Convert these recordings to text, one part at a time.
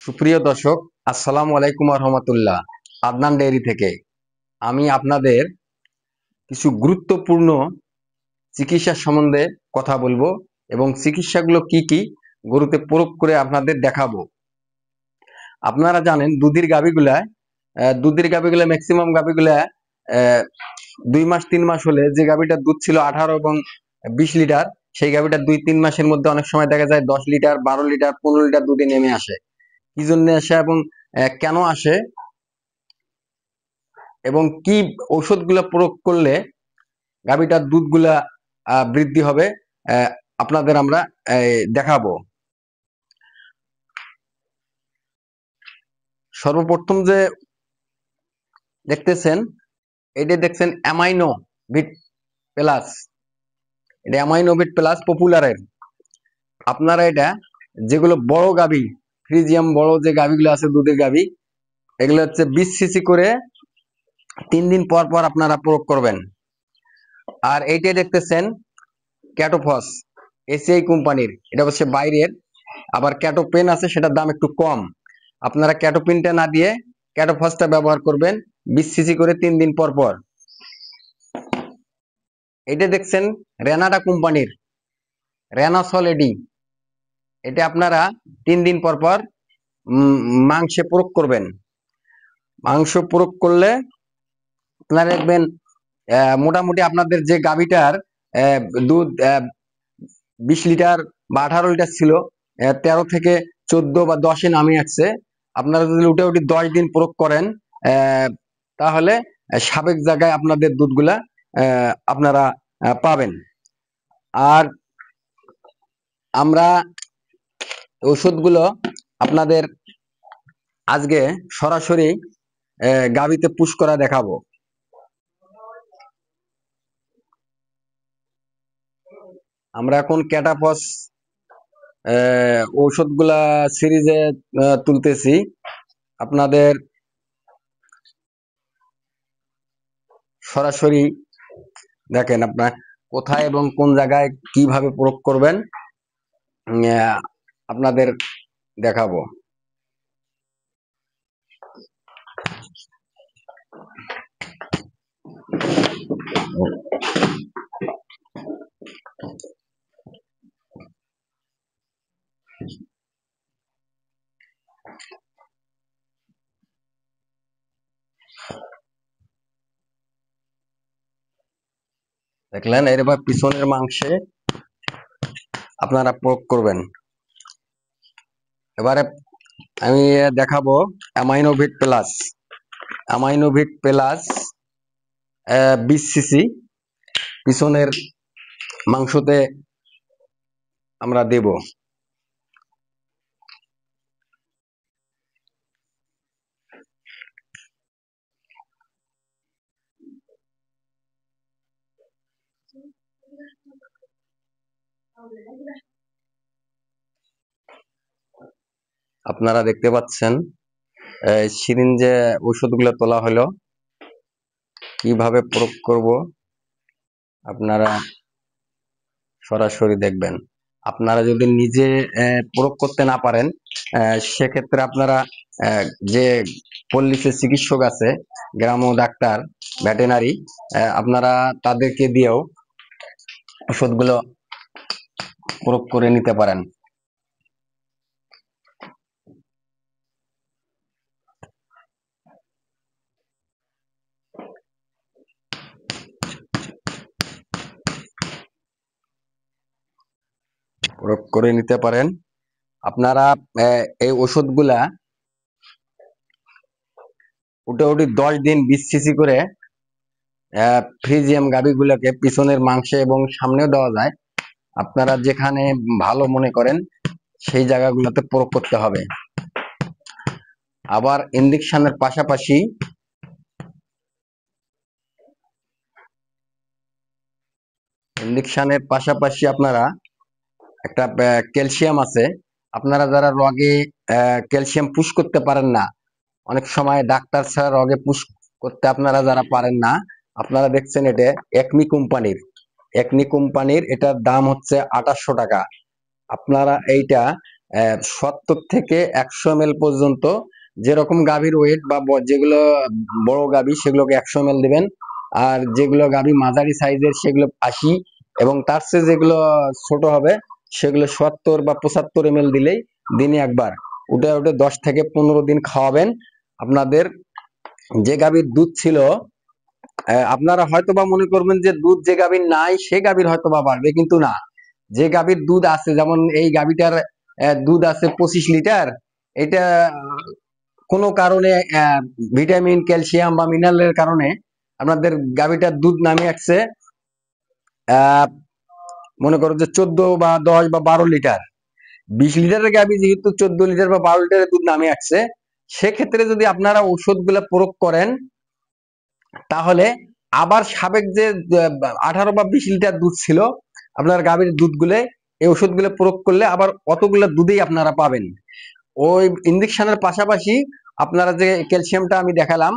সুপ্রিয় দর্শক, আসসালামু আলাইকুম রহমতুল্লাহ। আদনান ডেইরি থেকে আমি আপনাদের কিছু গুরুত্বপূর্ণ চিকিৎসা সম্বন্ধে কথা বলবো এবং চিকিৎসাগুলো কি কি গরুতে প্রয়োগ করে আপনাদের দেখাবো। আপনারা জানেন দুধের গাভীগুলা ম্যাক্সিমাম গাভীগুলা 2 মাস 3 মাস হলে যে গাভীটার দুধ ছিল 18 এবং 20 লিটার, সেই গাভীটা 2-3 মাসের মধ্যে অনেক সময় দেখা যায় 10 লিটার, 12 লিটার, 15 লিটার দুধে নেমে আসে। কি জন্য আসে এবং কেন আসে এবং কি ঔষধগুলো প্রয়োগ করলে গাভীটার দুধগুলা বৃদ্ধি হবে, আপনাদের আমরা দেখাবো। সর্বপ্রথম যে দেখতেছেন, এটা দেখছেন অ্যামাইনো ভিট প্লাস। এটা অ্যামাইনো ভিট প্লাস পপুলারের। আপনারা এটা যেগুলো বড় গাভী, ফ্রিজিয়াম বড় যে গাভীগুলো আছে দুধের গাভী, এগুলো হচ্ছে 20 সিসি করে 3 দিন পর পর আপনারা প্রয়োগ করবেন। আর এইটা দেখতেছেন ক্যাটোফস, এসিআই কোম্পানির, এটা হচ্ছে বাইরের। আবার ক্যাটোপেন আছে, সেটার দাম একটু কম। আপনারা ক্যাটোপিনটা না দিয়ে ক্যাটোফসটা ব্যবহার করবেন 20 সিসি করে 3 দিন পর পর। এটা দেখছেন রেনাডা কোম্পানির রেনাসল এডি, এটা আপনারা 3 দিন পর পর মাংসে প্রয়োগ করবেন। মাংস প্রয়োগ করলে আপনারা দেখবেন মোটামুটি আপনাদের যে গাভীটার দুধ 20 লিটার বা 18 লিটার ছিল, 13 থেকে 14 বা 10-এ নামিয়ে আসছে। আপনারা যদি উঠে 10 দিন প্রয়োগ করেন, তাহলে সাবেক জায়গায় আপনাদের দুধগুলা আপনারা পাবেন। আর আমরা ওষুধগুলো আপনাদের আজকে সরাসরি গাভীতে পুশ করা দেখাবো। আমরা এখন ক্যাটাফস ঔষধগুলা সিরিজে তুলতেছি। আপনাদের সরাসরি দেখেন আপনার কোথায় এবং কোন জায়গায় কিভাবে প্রয়োগ করবেন আপনাদের দেখাবো। দেখলেন, এরবার পিছনের মাংসে আপনারা প্রয়োগ করবেন। এবারে আমি দেখাবো Aminovit plus. Aminovit plus 20 CC পিছনের মাংসতে আমরা দেব। আপনারা দেখতে পাচ্ছেন সিরিঞ্জে ওষুধগুলো তোলা হলো। কিভাবে প্রয়োগ করব আপনারা সরাসরি দেখবেন। আপনারা যদি নিজে প্রয়োগ করতে না পারেন, সেক্ষেত্রে আপনারা যে পল্লীতে চিকিৎসক আছে, গ্রাম্য ডাক্তার, ভেটেনারি, আপনারা তাদেরকে দিয়েও ওষুধগুলো প্রয়োগ করে নিতে পারেন। প্রয়োগ করে নিতে পারেন। আপনারা এই ওষুধগুলা উঠে 10 দিন 20 সিসি করে ফ্রিজিয়াম গাভীগুলোকে পিছনের মাংসে এবং সামনেও দেওয়া যায়। আপনারা যেখানে ভালো মনে করেন সেই জায়গাগুলোতে প্রয়োগ করতে হবে। আবার ইনজেকশনের পাশাপাশি আপনারা একটা ক্যালসিয়াম আছে। আপনারা যারা রগে ক্যালসিয়াম পুশ করতে পারেন না, অনেক সময় ডাক্তার ছাড়া রগে পুশ করতে আপনারা যারা পারেন না, আপনারা দেখছেন এটা একমি কোম্পানির এটার দাম হচ্ছে 2800 টাকা। আপনারা এইটা 70 থেকে 100 ml পর্যন্ত, যেরকম গাভীর ওয়েট বা যেগুলো বড় গাভী সেগুলোকে 100 ml দিবেন, আর যেগুলো গাভী মাঝারি সাইজের সেগুলো 80, এবং তার চেয়ে যেগুলো ছোট হবে সেগুলো 70 বা 75 ml দিলেই দিনে একবার ওটা 10 থেকে 15 দিন খাওয়াবেন। আপনাদের যে গাভীর দুধ ছিল, আপনারা হয়তোবা মনে করবেন যে দুধ যে গাভীর নাই সে গাভীর হয়তোবা বাড়বে, কিন্তু না, যে গাভীর দুধ আছে, যেমন এই গাভীটার দুধ আছে 25 লিটার, এটা কোনো কারণে ভিটামিন, ক্যালসিয়াম বা মিনারেলের কারণে আপনাদের গাভীটার দুধ নামে আসছে মনে করো যে 14 বা 10 বা 12 লিটার। 20 লিটারের গাভী যেহেতু 14 লিটার বা 12 লিটারের দুধ নামে আসছে, সেক্ষেত্রে যদি আপনারা ঔষধগুলো প্রয়োগ করেন, তাহলে আবার সাবেক যে 18 বা 20 লিটার দুধ ছিল আপনার গাভীর দুধগুলো, এই ওষুধগুলো প্রয়োগ করলে আবার অতগুলো দুধেই আপনারা পাবেন। ওই ইনজেকশনের পাশাপাশি আপনারা যে ক্যালসিয়ামটা আমি দেখালাম,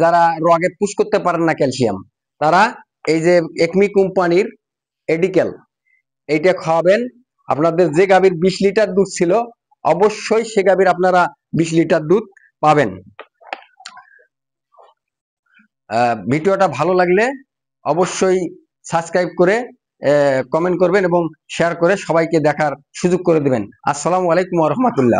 যারা রগে পুশ করতে পারেন না ক্যালসিয়াম, তারা এই যে একমি কোম্পানির এডিকেল এইটা খাওয়াবেন। আপনাদের যে গাভীর 20 লিটার দুধ ছিল অবশ্যই সে গাভীর আপনারা 20 লিটার দুধ পাবেন। ভিডিওটা ভালো লাগলে অবশ্যই সাবস্ক্রাইব করে কমেন্ট করবেন এবং শেয়ার করে সবাইকে দেখার সুযোগ করে দিবেন। আসসালামু আলাইকুম ওয়া রাহমাতুল্লাহ।